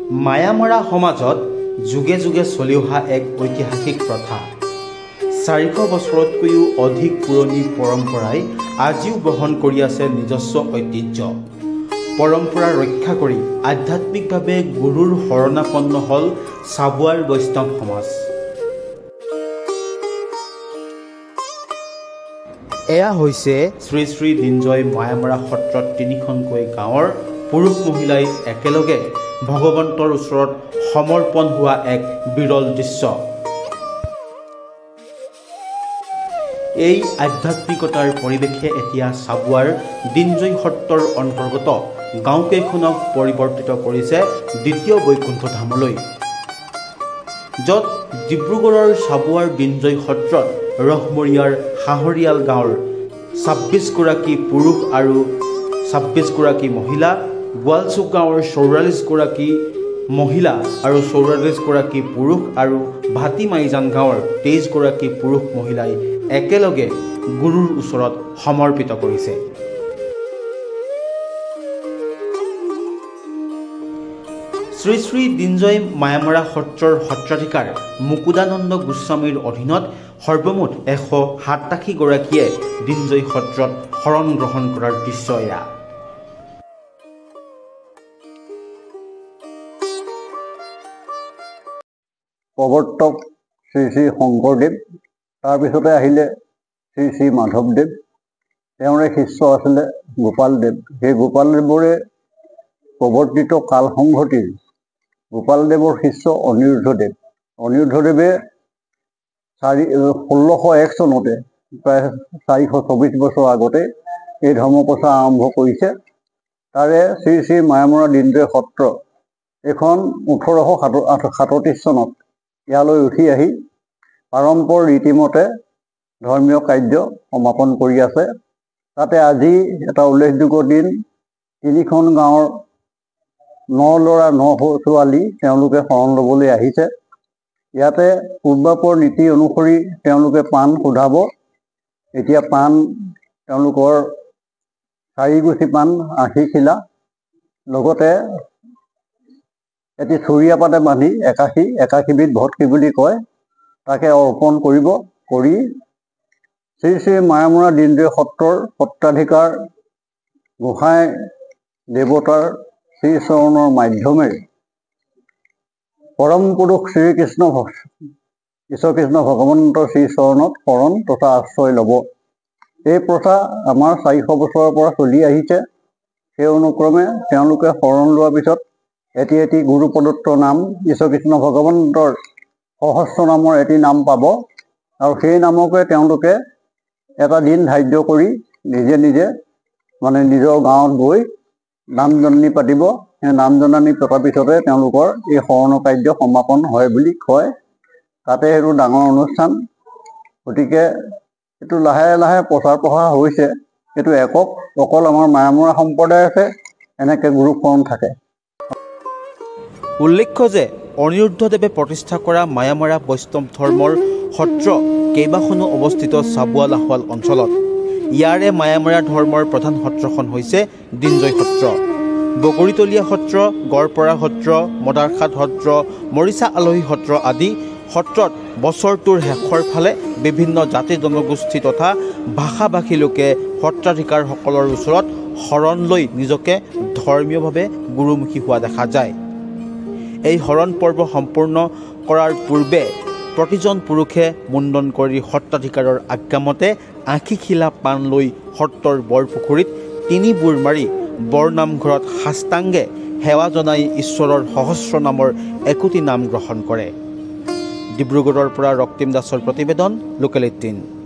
মায়ামৰা সমাজত যুগে যুগে চলি অহা এক ঐতিহাসিক প্ৰথা। 400 বছৰতকৈও অধিক পুৰণি পৰম্পৰাই আজিও বহন কৰি আছে নিজস্ব ঐতিহ্য। পৰম্পৰা ৰক্ষা কৰি আধ্যাত্মিকভাৱে গুৰুৰ শৰণাপন্ন হ'ল চাবুৱাৰ বৈষ্ণৱ সমাজ। এয়া হৈছে শ্ৰী শ্ৰী দিনজয় মায়ামৰা সত্ৰত 3খনকৈ গাঁৱৰ পুৰুষ মহিলাই একেলগে ভগৱন্তৰ ওচৰত সমৰ্পণ হোৱা এক বিৰল দৃশ্য। এই আধ্যাত্মিকতাৰ পৰিৱেশে এতিয়া চাবুৱাৰ দিনজয় সত্ৰৰ অন্তৰ্গত গাঁওকেইখনক পৰিৱৰ্তিত কৰিছে দ্বিতীয় বৈকুণ্ঠ ধামলৈ, য'ত ডিব্ৰুগড়ৰ চাবুৱাৰ দিনজয় সত্ৰত ৰহমৰীয়াৰ হাঁহৰিয়াল গাঁৱৰ 26 গৰাকী পুৰুষ আৰু 26 গৰাকী মহিলা, গোৱালচুক গাঁৱৰ 44 গৰাকী মহিলা আৰু 44 গৰাকী পুৰুষ আৰু ভাটি মাইজান গাঁৱৰ 23 গৰাকী পুৰুষ মহিলাই একেলগে গুৰুৰ ওচৰত সমৰ্পিত কৰিছে। শ্ৰী শ্ৰী দিনজয় মায়ামৰা সত্ৰৰ সত্ৰাধিকাৰ মুকুদানন্দ গোস্বামীৰ অধীনত সৰ্বমুঠ 187 গৰাকীয়ে দিনজয় সত্ৰত শৰণ গ্ৰহণ কৰাৰ দৃশ্য এয়া। প্ৰৱৰ্তক শ্ৰী শ্ৰী শংকৰদেৱ, তাৰপিছতে আহিলে শ্ৰী শ্ৰী মাধৱদেৱ, তেওঁৰে শিষ্য আছিলে গোপালদেৱ। সেই গোপালদেৱৰে প্ৰৱৰ্তিত কালসংহতিৰ গোপালদেৱৰ শিষ্য অনিৰুদ্ধদেৱ। অনিৰুদ্ধদেৱে 1601 চনতে প্ৰায় 424 বছৰ আগতে এই ধৰ্মপ্ৰচাৰ আৰম্ভ কৰিছে। তাৰে শ্ৰী শ্ৰী মায়ামৰা দিনজয় সত্ৰ এখন 1837 চনত ইয়ালৈ উঠি আহি পাৰম্পৰ ৰীতিমতে ধৰ্মীয় কাৰ্য সমাপন কৰি আছে। তাতে আজি এটা উল্লেখযোগ্য দিন, 3খন গাঁৱৰ 9 ল'ৰা 9 ছোৱালী তেওঁলোকে শৰণ ল'বলৈ আহিছে। ইয়াতে পূৰ্বাপৰ নীতি অনুসৰি তেওঁলোকে পাণ সোধাব। এতিয়া পাণ তেওঁলোকৰ 4 গুছি পাণ 80 খিলা, লগতে এটি চুৰীয়া পাতে বান্ধি 81 বিধ ভটকি বুলি কয়, তাকে অৰ্পণ কৰিব। কৰি শ্ৰী শ্ৰী মায়ামৰা দিনজয় সত্ৰৰ সত্ৰাধিকাৰ গোসাঁই দেৱতাৰ শ্ৰীচৰণৰ মাধ্যমেৰে পৰম পুৰুষ শ্ৰীকৃষ্ণ ঈশ্বৰ ভগৱন্তৰ শ্ৰীচৰণত শৰণ তথা আশ্ৰয় ল'ব। এই প্ৰথা আমাৰ 400 বছৰৰ পৰা চলি আহিছে। সেই অনুক্ৰমে তেওঁলোকে শৰণ লোৱাৰ পিছত এটি এটি গুৰু প্ৰদত্ত নাম, ঈশ্বৰ ভগৱন্তৰ সহস্ৰ নামৰ এটি নাম পাব, আৰু সেই নামকে তেওঁলোকে এটা দিন ধাৰ্য কৰি নিজে নিজৰ গাঁৱত গৈ নাম জননী পাতিব। সেই নাম জননী পতাৰ পিছতে তেওঁলোকৰ এই শৰণ কাৰ্য সমাপন হয় বুলি কয়। তাতে সেইটো ডাঙৰ অনুষ্ঠান। গতিকে এইটো লাহে লাহে প্ৰচাৰ হৈছে। এইটো অকল আমাৰ মায়ামৰা সম্প্ৰদায়তে এনেকৈ গুৰু শৰণ থাকে। উল্লেখ্য যে অনিৰুদ্ধদেৱে প্ৰতিষ্ঠা কৰা মায়ামৰা বৈষ্ণৱ ধৰ্মৰ সত্ৰ কেইবাখনো অৱস্থিত চাবুৱা লাহোৱাল অঞ্চলত। ইয়াৰে মায়ামৰা ধৰ্মৰ প্ৰধান সত্ৰখন হৈছে দিনজয় সত্ৰ। বগৰীতলীয়া সত্ৰ, গড়পৰা সত্ৰ, মদাৰখাট সত্ৰ, মৰিচা আলহী সত্ৰ আদি সত্ৰত বছৰটোৰ শেষৰ ফালে বিভিন্ন জাতি জনগোষ্ঠী তথা ভাষা-ভাষী লোকে সত্ৰাধিকাৰসকলৰ ওচৰত শৰণ লৈ নিজকে ধৰ্মীয়ভাৱে গুৰুমুখী হোৱা দেখা যায়। এই শৰণ পৰ্ব সম্পূৰ্ণ কৰাৰ পূৰ্বে প্ৰতিজন পুৰুষে মুণ্ডন কৰি সত্ৰাধিকাৰৰ আজ্ঞামতে 80 খিলা পাণ লৈ সত্ৰৰ বৰপুখুৰীত 3 বুৰ মাৰি বৰনামঘৰত সাষ্টাংগে সেৱা জনাই ঈশ্বৰৰ সহস্ৰ নামৰ 21টি নাম গ্ৰহণ কৰে। ডিব্ৰুগড়ৰ পৰা ৰক্তিম দাসৰ প্ৰতিবেদন, লোকেল 18।